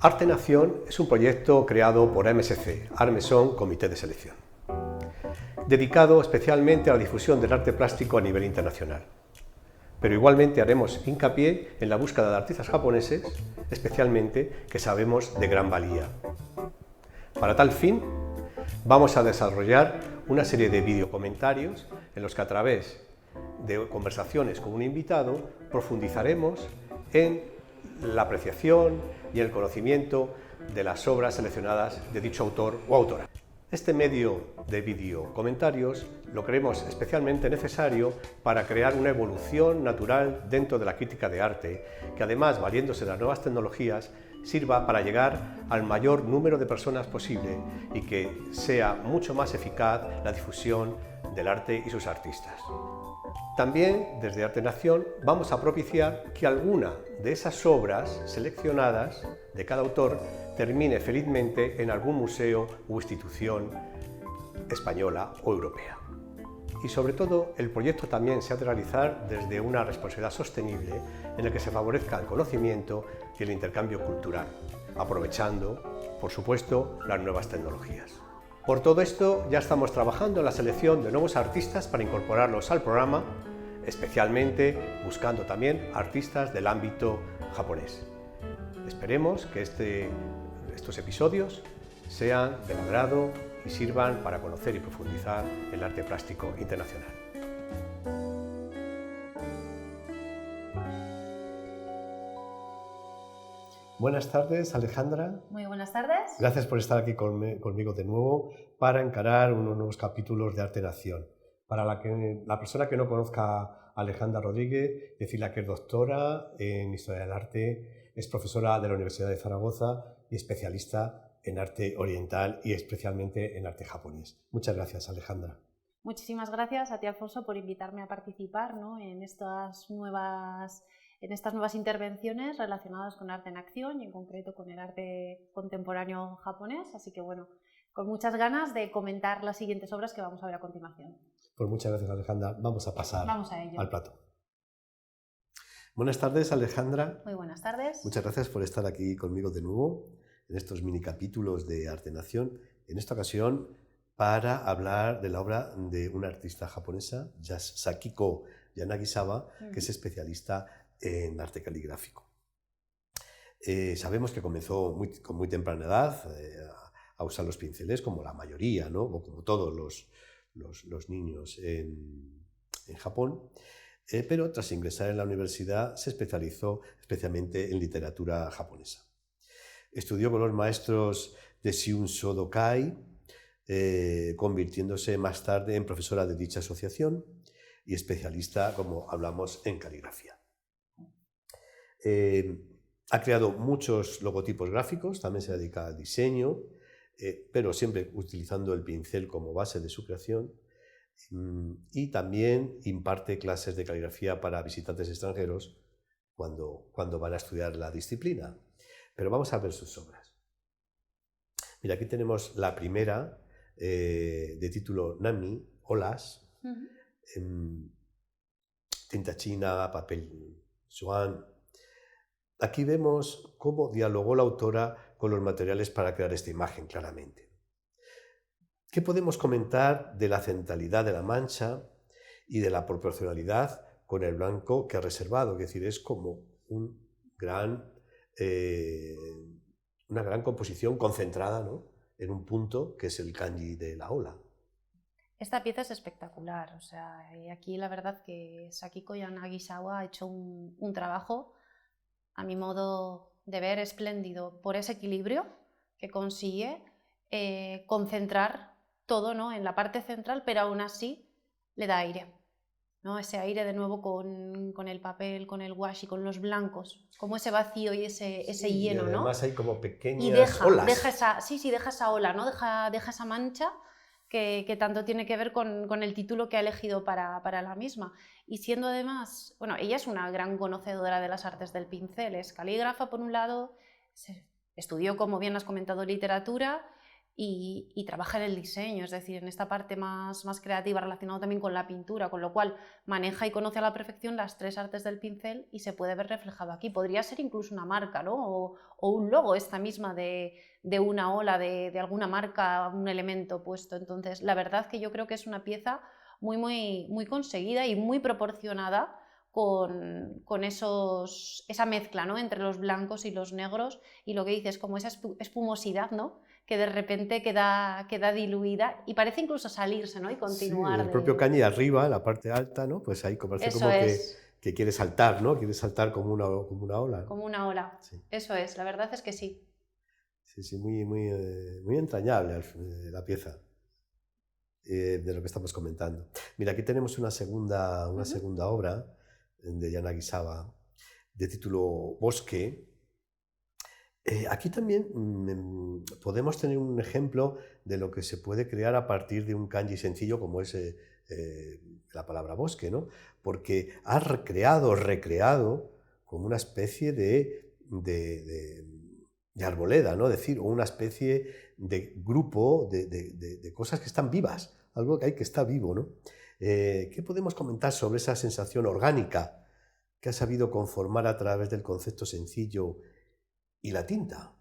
Arte Nación es un proyecto creado por AMSC, Art Maison Comité de Selección, dedicado especialmente a la difusión del arte plástico a nivel internacional. Pero igualmente haremos hincapié en la búsqueda de artistas japoneses, especialmente que sabemos de gran valía. Para tal fin, vamos a desarrollar una serie de videocomentarios en los que a través de conversaciones con un invitado profundizaremos en la apreciación y el conocimiento de las obras seleccionadas de dicho autor o autora. Este medio de videocomentarios lo creemos especialmente necesario para crear una evolución natural dentro de la crítica de arte, que además, valiéndose de las nuevas tecnologías, sirva para llegar al mayor número de personas posible y que sea mucho más eficaz la difusión del arte y sus artistas. También, desde Arte Nación, vamos a propiciar que alguna de esas obras seleccionadas de cada autor termine felizmente en algún museo u institución española o europea. Y sobre todo, el proyecto también se ha de realizar desde una responsabilidad sostenible en la que se favorezca el conocimiento y el intercambio cultural, aprovechando, por supuesto, las nuevas tecnologías. Por todo esto, ya estamos trabajando en la selección de nuevos artistas para incorporarlos al programa, especialmente buscando también artistas del ámbito japonés. Esperemos que estos episodios sean del agrado y sirvan para conocer y profundizar el arte plástico internacional. Buenas tardes, Alejandra. Muy buenas tardes. Gracias por estar aquí conmigo de nuevo para encarar unos nuevos capítulos de Arte Nación. Para la persona que no conozca a Alejandra Rodríguez, decirle que es doctora en Historia del Arte, es profesora de la Universidad de Zaragoza y especialista en arte oriental y especialmente en arte japonés. Muchas gracias, Alejandra. Muchísimas gracias a ti, Alfonso, por invitarme a participar, ¿no?, en estas nuevas intervenciones relacionadas con arte en acción y en concreto con el arte contemporáneo japonés. Así que bueno, con muchas ganas de comentar las siguientes obras que vamos a ver a continuación. Pues muchas gracias, Alejandra. Vamos a pasar al plato. Buenas tardes, Alejandra. Muy buenas tardes. Muchas gracias por estar aquí conmigo de nuevo en estos mini capítulos de Arte Nación. En esta ocasión para hablar de la obra de una artista japonesa, Sakiko Yanagisawa, que es especialista en arte caligráfico. Sabemos que comenzó con muy temprana edad a usar los pinceles, como la mayoría, ¿no?, o como todos los niños en Japón, pero tras ingresar en la universidad se especializó especialmente en literatura japonesa. Estudió con los maestros de Shiun Shodokai, convirtiéndose más tarde en profesora de dicha asociación y especialista, como hablamos, en caligrafía. Ha creado muchos logotipos gráficos, también se dedica al diseño, pero siempre utilizando el pincel como base de su creación, y también imparte clases de caligrafía para visitantes extranjeros cuando van a estudiar la disciplina. Pero vamos a ver sus obras. Mira, aquí tenemos la primera, de título Nami, Olas, tinta china, papel swan. Aquí vemos cómo dialogó la autora con los materiales para crear esta imagen claramente. ¿Qué podemos comentar de la centralidad de la mancha y de la proporcionalidad con el blanco que ha reservado? Es decir, es como una gran composición concentrada, ¿no?, en un punto que es el kanji de la ola. Esta pieza es espectacular, o sea, aquí la verdad que Sakiko Yanagisawa ha hecho un trabajo, a mi modo de ver, espléndido por ese equilibrio que consigue concentrar todo, ¿no?, en la parte central, pero aún así le da aire, ¿no?, ese aire de nuevo con el papel, con el washi, con los blancos, como ese vacío y ese lleno, y además, ¿no? hay como pequeñas y deja olas. deja esa ola, ¿no?, deja esa mancha que tanto tiene que ver con el título que ha elegido para la misma. Y siendo además, bueno, ella es una gran conocedora de las artes del pincel, es calígrafa por un lado, estudió, como bien has comentado, literatura, y trabaja en el diseño, es decir, en esta parte más creativa relacionada también con la pintura, con lo cual maneja y conoce a la perfección las tres artes del pincel y se puede ver reflejado aquí. Podría ser incluso una marca, ¿no? O un logo esta misma de una ola, de alguna marca, un elemento puesto. Entonces, la verdad que yo creo que es una pieza muy conseguida y muy proporcionada con esa mezcla, ¿no? Entre los blancos y los negros, y lo que dices, como esa espumosidad, ¿no? Que de repente queda diluida y parece incluso salirse, ¿no? Y Sí, continuar el propio kanji arriba, la parte alta, ¿no? Pues ahí parece Eso como es, que quiere saltar, ¿no? Quiere saltar como una ola, ¿no? como una ola. Sí, Eso es, la verdad es que sí. sí, sí, muy entrañable la pieza de lo que estamos comentando. Mira, aquí tenemos una segunda obra de Yanagisawa de título Bosque. Aquí también podemos tener un ejemplo de lo que se puede crear a partir de un kanji sencillo como es la palabra bosque, ¿no? Porque ha recreado como una especie de arboleda, ¿no? Es decir, una especie de grupo de cosas que están vivas, algo que hay que está vivo, ¿no? ¿Qué podemos comentar sobre esa sensación orgánica que ha sabido conformar a través del concepto sencillo y la tinta?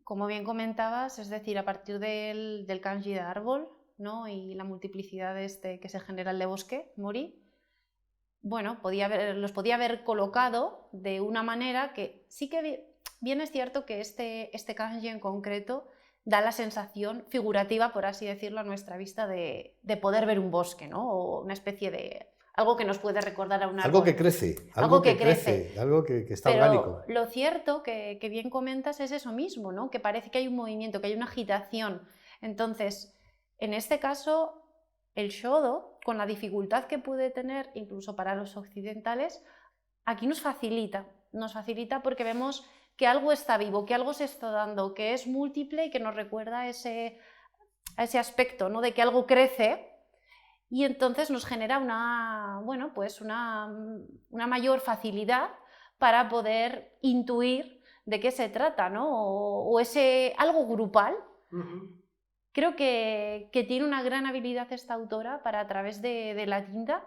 Como bien comentabas, es decir, a partir del kanji de árbol, ¿no? Y la multiplicidad que se genera el de bosque, mori, bueno, los podía haber colocado de una manera que sí que bien es cierto que este kanji en concreto da la sensación figurativa, por así decirlo, a nuestra vista de poder ver un bosque, ¿no? O una especie de algo que nos puede recordar a un Algo árbol. que crece, Algo que crece. algo que está Pero orgánico. lo cierto que bien comentas es eso mismo, ¿no? Que parece que hay un movimiento, que hay una agitación. Entonces, en este caso, el shodo, con la dificultad que puede tener incluso para los occidentales, aquí nos facilita porque vemos que algo está vivo, que algo se está dando, que es múltiple y que nos recuerda a ese aspecto, ¿no? De que algo crece. Y entonces nos genera una mayor facilidad para poder intuir de qué se trata, ¿no? O ese algo grupal. Creo que tiene una gran habilidad esta autora para, a través de la tinta,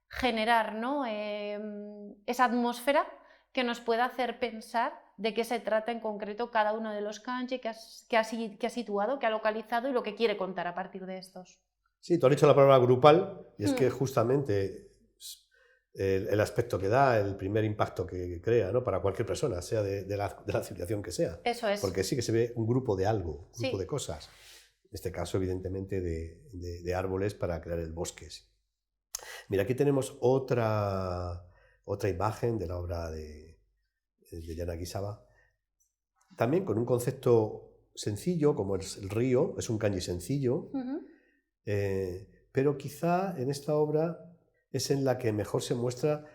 generar, ¿no? Esa atmósfera que nos pueda hacer pensar de qué se trata en concreto cada uno de los kanji que ha situado, que ha localizado y lo que quiere contar a partir de estos. Sí, tú has dicho la palabra grupal y es que justamente el aspecto que da, el primer impacto que crea, ¿no? Para cualquier persona, sea de la civilización que sea. Eso es. Porque sí que se ve un grupo de algo, un grupo Sí. de cosas. En este caso, evidentemente, de árboles para crear el bosque. Mira, aquí tenemos otra imagen de la obra de Yanagisawa, también con un concepto sencillo, como es el río, es un kanji sencillo, pero quizá en esta obra es en la que mejor se muestra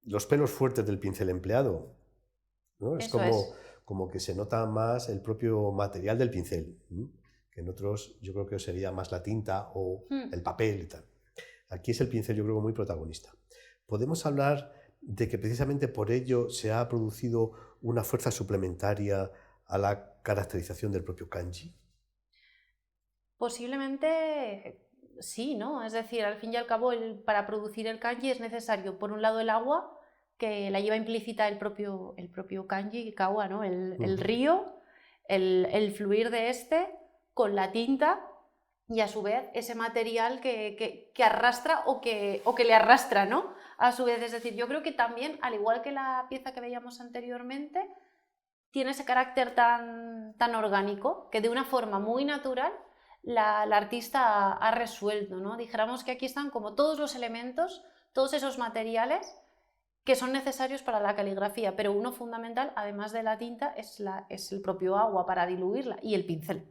los pelos fuertes del pincel empleado, ¿no? Es como que se nota más el propio material del pincel, que en otros yo creo que sería más la tinta o el papel y tal. Aquí es el pincel, yo creo, muy protagonista. Podemos hablar de que precisamente por ello se ha producido una fuerza suplementaria a la caracterización del propio kanji. Posiblemente sí, ¿no? Es decir, al fin y al cabo, para producir el kanji es necesario, por un lado, el agua, que la lleva implícita el propio kanji, kawa, ¿no? El río, el fluir de con la tinta y a su vez ese material que arrastra o que le arrastra, ¿no? A su vez, es decir, yo creo que también, al igual que la pieza que veíamos anteriormente, tiene ese carácter tan orgánico que de una forma muy natural la artista ha resuelto, ¿no? Dijéramos que aquí están como todos los elementos, todos esos materiales que son necesarios para la caligrafía, pero uno fundamental, además de la tinta, es el propio agua para diluirla y el pincel.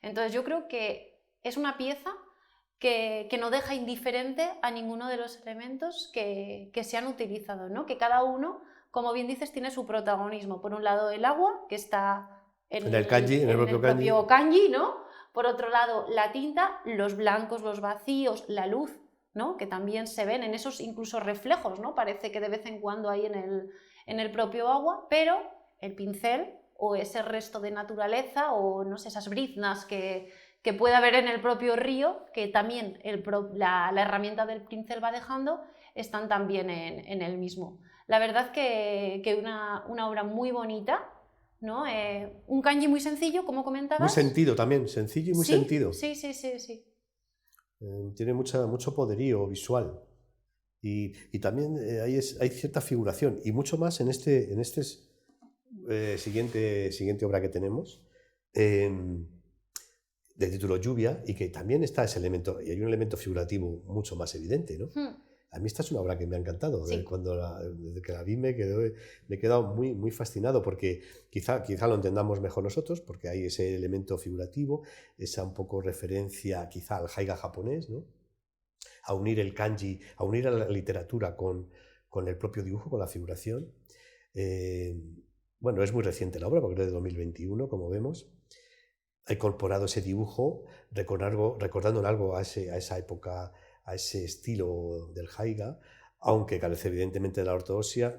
Entonces yo creo que es una pieza que no deja indiferente a ninguno de los elementos que se han utilizado, ¿no? Que cada uno, como bien dices, tiene su protagonismo. Por un lado el agua, que está en el propio kanji, ¿no? Por otro lado la tinta, los blancos, los vacíos, la luz, ¿no? Que también se ven en esos incluso reflejos, ¿no? Parece que de vez en cuando hay en el propio agua, pero el pincel o ese resto de naturaleza o no sé, esas briznas que puede haber en el propio río, que también la herramienta del pincel va dejando, están también en el mismo. La verdad que una obra muy bonita, ¿no? Un kanji muy sencillo, como comentabas. Muy sentido también, sencillo y muy sentido. Sí, sí, sí, sí. Tiene mucho poderío visual. Y también hay cierta figuración, y mucho más en este siguiente obra que tenemos, de título Lluvia, y que también está ese elemento, y hay un elemento figurativo mucho más evidente, ¿no? A mí esta es una obra que me ha encantado. Sí. Desde que la vi me he quedado muy, muy fascinado, porque quizá lo entendamos mejor nosotros, porque hay ese elemento figurativo, esa un poco referencia quizá al haiga japonés, ¿no? A unir el kanji, a unir a la literatura con el propio dibujo, con la figuración. Bueno, es muy reciente la obra, porque es de 2021, como vemos. Ha incorporado ese dibujo, recordando en algo a esa época, a ese estilo del haiga, aunque carece evidentemente de la ortodoxia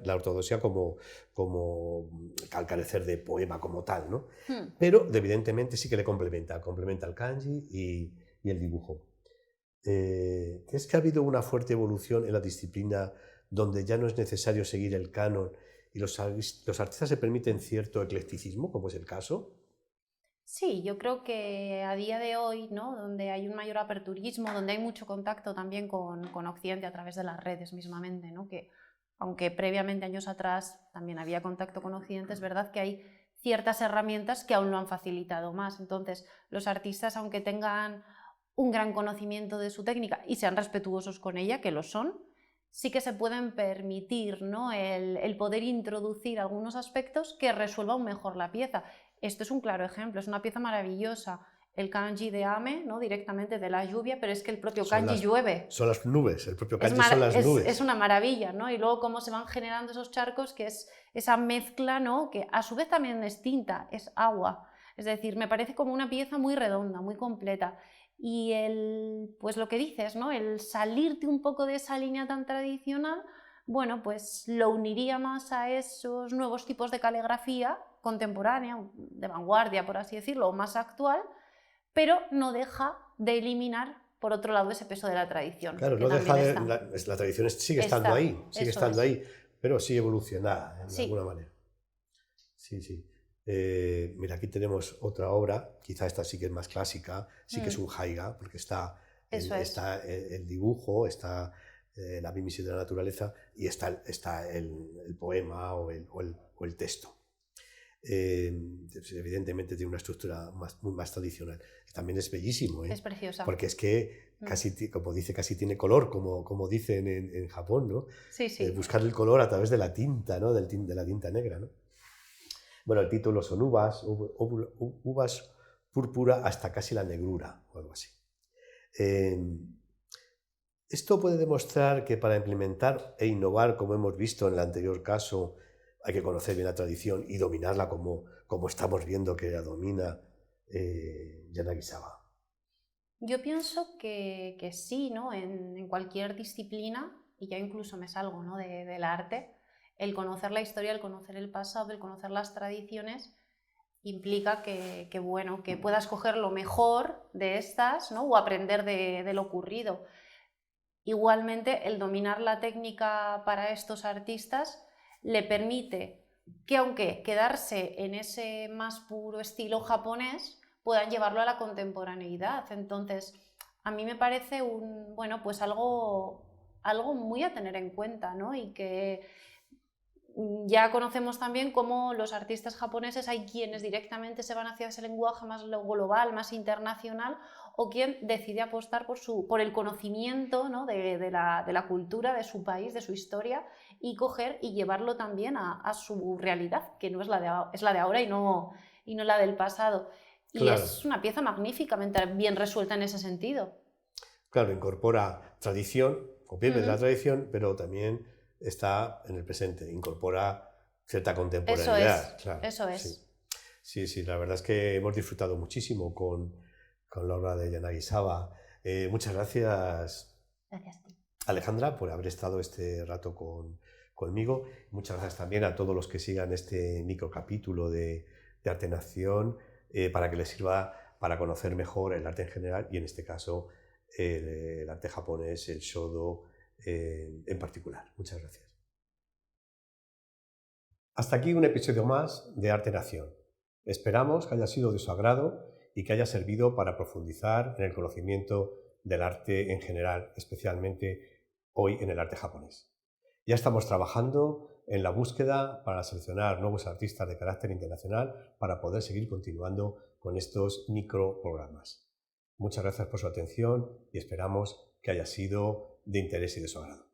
como al carecer de poema como tal, ¿no? Pero evidentemente sí que le complementa el kanji y el dibujo. ¿Crees que ha habido una fuerte evolución en la disciplina donde ya no es necesario seguir el canon y los artistas se permiten cierto eclecticismo, como es el caso? Sí, yo creo que a día de hoy, ¿no? Donde hay un mayor aperturismo, donde hay mucho contacto también con Occidente a través de las redes mismamente, ¿no? Que aunque previamente, años atrás, también había contacto con Occidente, es verdad que hay ciertas herramientas que aún lo han facilitado más. Entonces, los artistas, aunque tengan un gran conocimiento de su técnica y sean respetuosos con ella, que lo son, sí que se pueden permitir, ¿no? el poder introducir algunos aspectos que resuelvan mejor la pieza. Esto es un claro ejemplo, es una pieza maravillosa, el kanji de Ame, ¿no? Directamente de la lluvia, pero es que el propio kanji llueve. Son las nubes, el propio kanji son las nubes. Es una maravilla, ¿no? Y luego cómo se van generando esos charcos, que es esa mezcla, ¿no? Que a su vez también es tinta, es agua. Es decir, me parece como una pieza muy redonda, muy completa. Y pues lo que dices, ¿no? El salirte un poco de esa línea tan tradicional, bueno, pues lo uniría más a esos nuevos tipos de caligrafía contemporánea, de vanguardia, por así decirlo, o más actual, pero no deja de eliminar, por otro lado, ese peso de la tradición. Claro, no deja de... La tradición sigue estando ahí, pero sí evolucionada de alguna manera. Sí, sí. Mira, aquí tenemos otra obra, quizá esta sí que es más clásica, sí que es un haiga, porque está el dibujo, está la mimesis de la naturaleza y está el poema o el texto. Evidentemente tiene una estructura muy más tradicional. También es bellísimo, es preciosa. Porque es que casi tiene color, como dicen en Japón, ¿no? Sí, sí. Buscar el color a través de la tinta, ¿no? De la tinta negra, ¿no? Bueno, el título son uvas púrpura hasta casi la negrura, o algo así. Esto puede demostrar que para implementar e innovar, como hemos visto en el anterior caso, hay que conocer bien la tradición y dominarla como estamos viendo que la domina Yanagisawa. Yo pienso que sí, ¿no? En cualquier disciplina, y ya incluso me salgo, ¿no? del arte, el conocer la historia, el conocer el pasado, el conocer las tradiciones, implica que puedas coger lo mejor de estas, ¿no? O aprender de lo ocurrido. Igualmente, el dominar la técnica para estos artistas le permite que, aunque quedarse en ese más puro estilo japonés, puedan llevarlo a la contemporaneidad. Entonces, a mí me parece pues algo muy a tener en cuenta, ¿no? Y que ya conocemos también cómo los artistas japoneses hay quienes directamente se van hacia ese lenguaje más global, más internacional, o quien decide apostar por el conocimiento, ¿no? de la cultura de su país, de su historia, y coger y llevarlo también a su realidad, que no es es la de ahora y no la del pasado. Y claro, es una pieza magníficamente bien resuelta en ese sentido. Claro, incorpora tradición, o bien de la tradición, pero también está en el presente, incorpora cierta contemporaneidad. Eso es. Sí, la verdad es que hemos disfrutado muchísimo con la obra de Yanagisawa. Muchas gracias, Alejandra, por haber estado este rato conmigo. Muchas gracias también a todos los que sigan este microcapítulo de de arte en acción para que les sirva para conocer mejor el arte en general y en este caso el arte japonés, el Shodo en particular. Muchas gracias. Hasta aquí un episodio más de Arte en Acción. Esperamos que haya sido de su agrado y que haya servido para profundizar en el conocimiento del arte en general, especialmente hoy en el arte japonés. Ya estamos trabajando en la búsqueda para seleccionar nuevos artistas de carácter internacional para poder seguir continuando con estos microprogramas. Muchas gracias por su atención y esperamos que haya sido de interés y de su agrado.